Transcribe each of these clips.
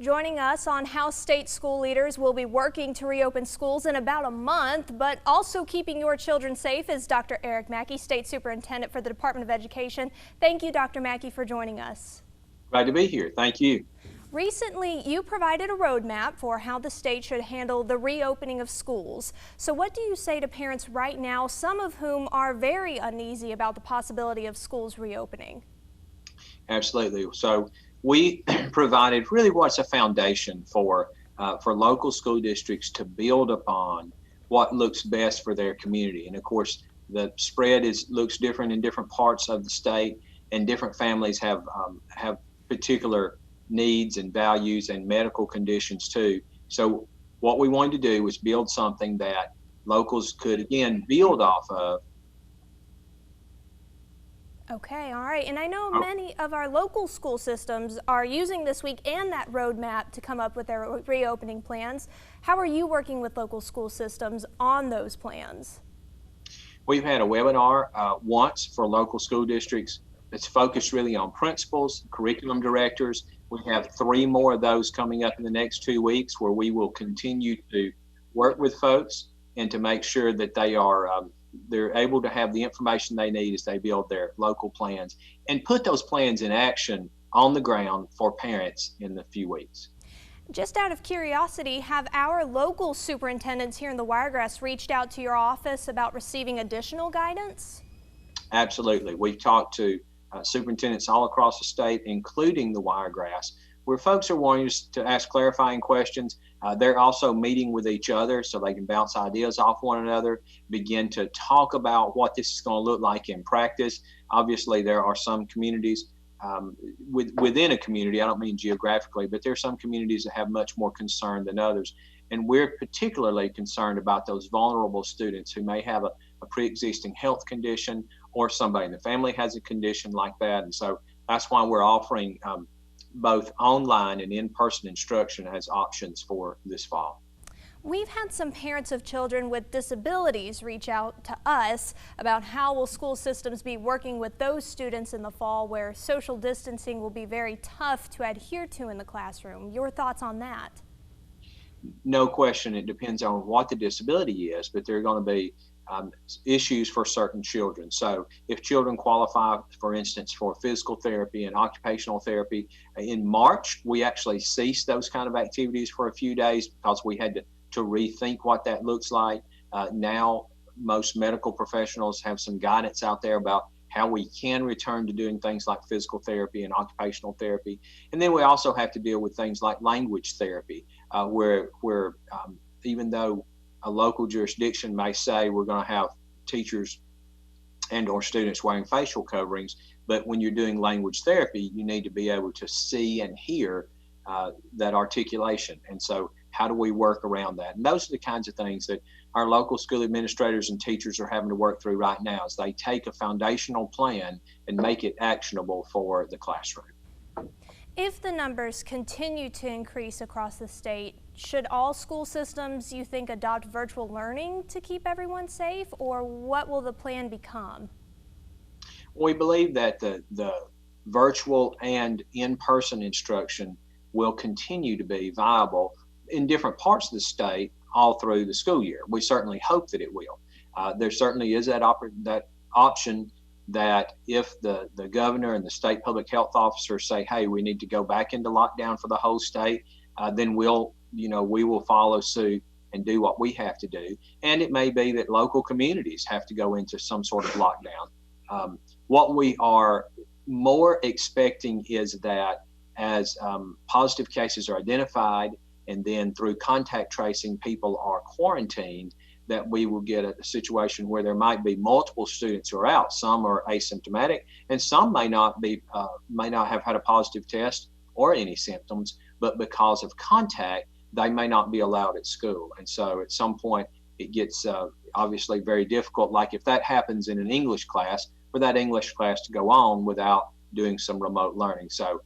Joining us on how state school leaders will be working to reopen schools in about a month, but also keeping your children safe, is Dr. Eric Mackey, State Superintendent for the Department of Education. Thank you, Dr. Mackey, for joining us. Glad to be here. Thank you. Recently, you provided a roadmap for how the state should handle the reopening of schools. So what do you say to parents right now, some of whom are very uneasy about the possibility of schools reopening? Absolutely. So we provided really what's a foundation for local school districts to build upon what looks best for their community. And of course, the spread looks different in different parts of the state, and different families have particular needs and values and medical conditions too. So what we wanted to do was build something that locals could again build off of. Okay, all right. And I know many of our local school systems are using this week and that roadmap to come up with their reopening plans. How are you working with local school systems on those plans? We've had a webinar once for local school districts that's focused really on principals, curriculum directors. We have 3 more of those coming up in the next 2 weeks, where we will continue to work with folks and to make sure that they're able to have the information they need as they build their local plans and put those plans in action on the ground for parents in the few weeks. Just out of curiosity, have our local superintendents here in the Wiregrass reached out to your office about receiving additional guidance? Absolutely. We've talked to superintendents all across the state, including the Wiregrass, where folks are wanting us to ask clarifying questions. They're also meeting with each other so they can bounce ideas off one another, begin to talk about what this is going to look like in practice. Obviously, there are some communities within a community, I don't mean geographically, but there are some communities that have much more concern than others. And we're particularly concerned about those vulnerable students who may have a pre-existing health condition, or somebody in the family has a condition like that. And so that's why we're offering both online and in-person instruction as options for this fall. We've had some parents of children with disabilities reach out to us about how will school systems be working with those students in the fall, where social distancing will be very tough to adhere to in the classroom. Your thoughts on that? No question, it depends on what the disability is, but there are going to be issues for certain children. So if children qualify, for instance, for physical therapy and occupational therapy, in March, we actually ceased those kind of activities for a few days because we had to rethink what that looks like. Now, most medical professionals have some guidance out there about how we can return to doing things like physical therapy and occupational therapy. And then we also have to deal with things like language therapy, where even though a local jurisdiction may say we're going to have teachers and or students wearing facial coverings, but when you're doing language therapy, you need to be able to see and hear that articulation. And so how do we work around that? And those are the kinds of things that our local school administrators and teachers are having to work through right now, as they take a foundational plan and make it actionable for the classroom. If the numbers continue to increase across the state, should all school systems, you think, adopt virtual learning to keep everyone safe, or what will the plan become? We believe that the virtual and in-person instruction will continue to be viable in different parts of the state all through the school year. We certainly hope that it will. There certainly is that option that if the governor and the state public health officers say, hey, we need to go back into lockdown for the whole state, then we will follow suit and do what we have to do. And it may be that local communities have to go into some sort of lockdown. What we are more expecting is that as positive cases are identified, and then through contact tracing, people are quarantined, that we will get a situation where there might be multiple students who are out. Some are asymptomatic, and some may not have had a positive test or any symptoms, but because of contact, they may not be allowed at school. And so at some point, it gets obviously very difficult, like if that happens in an English class, for that English class to go on without doing some remote learning. So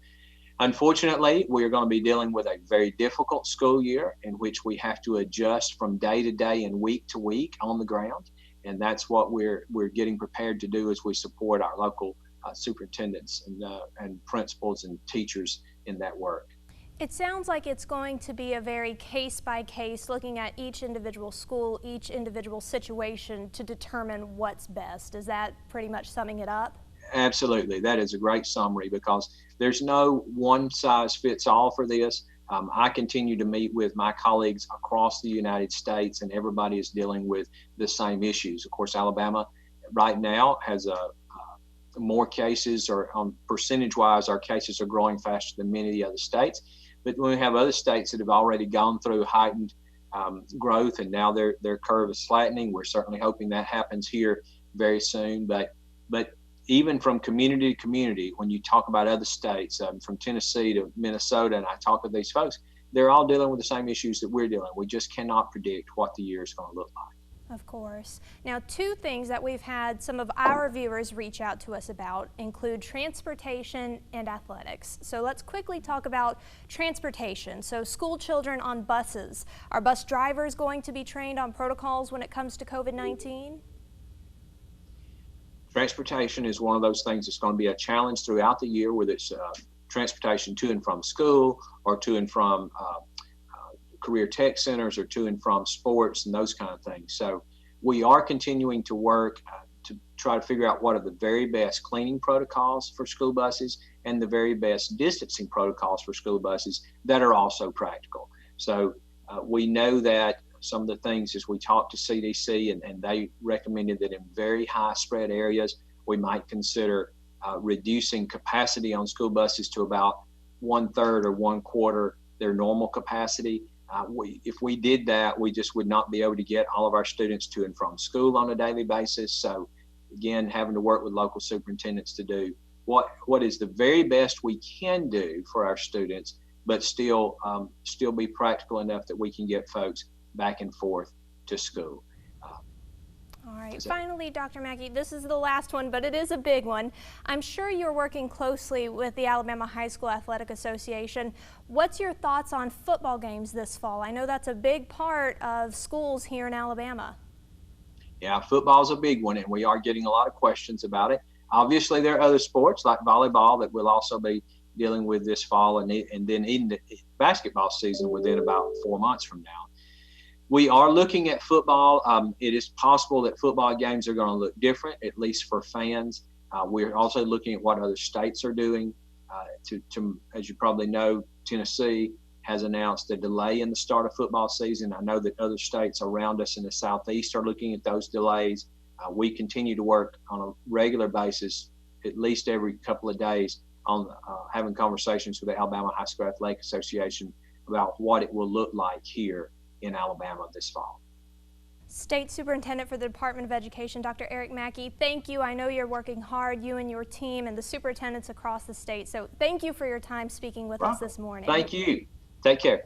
unfortunately, we are going to be dealing with a very difficult school year in which we have to adjust from day to day and week to week on the ground. And that's what we're getting prepared to do as we support our local superintendents and principals and teachers in that work. It sounds like it's going to be a very case-by-case, looking at each individual school, each individual situation to determine what's best. Is that pretty much summing it up? Absolutely. That is a great summary because there's no one size fits all for this. I continue to meet with my colleagues across the United States, and everybody is dealing with the same issues. Of course, Alabama right now has more cases, or percentage-wise, our cases are growing faster than many of the other states. But when we have other states that have already gone through heightened growth, and now their curve is flattening, we're certainly hoping that happens here very soon. But even from community to community, when you talk about other states, from Tennessee to Minnesota, and I talk with these folks, they're all dealing with the same issues that we're dealing. We just cannot predict what the year is going to look like. Of course. Now, two things that we've had some of our viewers reach out to us about include transportation and athletics. So let's quickly talk about transportation. So school children on buses. Are bus drivers going to be trained on protocols when it comes to COVID-19? Transportation is one of those things that's going to be a challenge throughout the year, whether it's transportation to and from school, or to and from career tech centers, or to and from sports and those kind of things. So we are continuing to work to try to figure out what are the very best cleaning protocols for school buses and the very best distancing protocols for school buses that are also practical. So we know that some of the things, as we talked to CDC, and they recommended that in very high spread areas, we might consider reducing capacity on school buses to about 1/3 or 1/4 their normal capacity. If we did that, we just would not be able to get all of our students to and from school on a daily basis. So again, having to work with local superintendents to do what is the very best we can do for our students, but still be practical enough that we can get folks back and forth to school. All right, finally, Dr. Mackey, this is the last one, but it is a big one. I'm sure you're working closely with the Alabama High School Athletic Association. What's your thoughts on football games this fall? I know that's a big part of schools here in Alabama. Yeah, football is a big one, and we are getting a lot of questions about it. Obviously, there are other sports like volleyball that we'll also be dealing with this fall, and then even the basketball season within about 4 months from now. We are looking at football. It is possible that football games are going to look different, at least for fans. We're also looking at what other states are doing. As you probably know, Tennessee has announced a delay in the start of football season. I know that other states around us in the Southeast are looking at those delays. We continue to work on a regular basis, at least every couple of days, on having conversations with the Alabama High School Athletic Association about what it will look like here in Alabama this fall. State Superintendent for the Department of Education, Dr. Eric Mackey, thank you. I know you're working hard, you and your team and the superintendents across the state. So thank you for your time speaking with us this morning. Thank you. Take care.